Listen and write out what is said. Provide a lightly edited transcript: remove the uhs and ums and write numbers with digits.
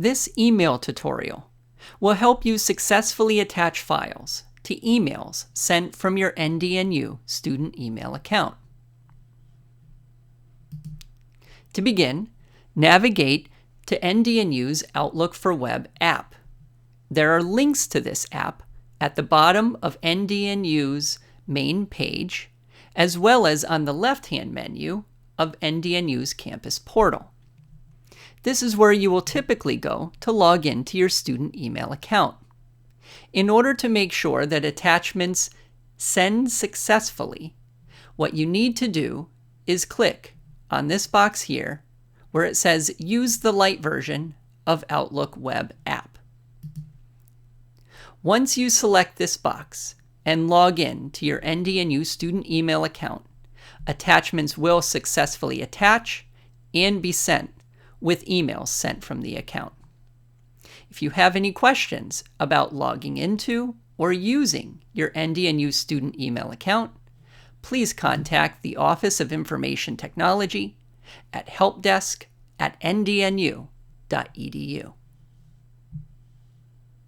This email tutorial will help you successfully attach files to emails sent from your NDNU student email account. To begin, navigate to NDNU's Outlook for Web app. There are links to this app at the bottom of NDNU's main page, as well as on the left-hand menu of NDNU's campus portal. This is where you will typically go to log into your student email account. In order to make sure that attachments send successfully, what you need to do is click on this box here where it says Use the light version of Outlook Web app. Once you select this box and log in to your NDNU student email account, attachments will successfully attach and be sent with emails sent from the account. If you have any questions about logging into or using your NDNU student email account, please contact the Office of Information Technology at helpdesk@ndnu.edu.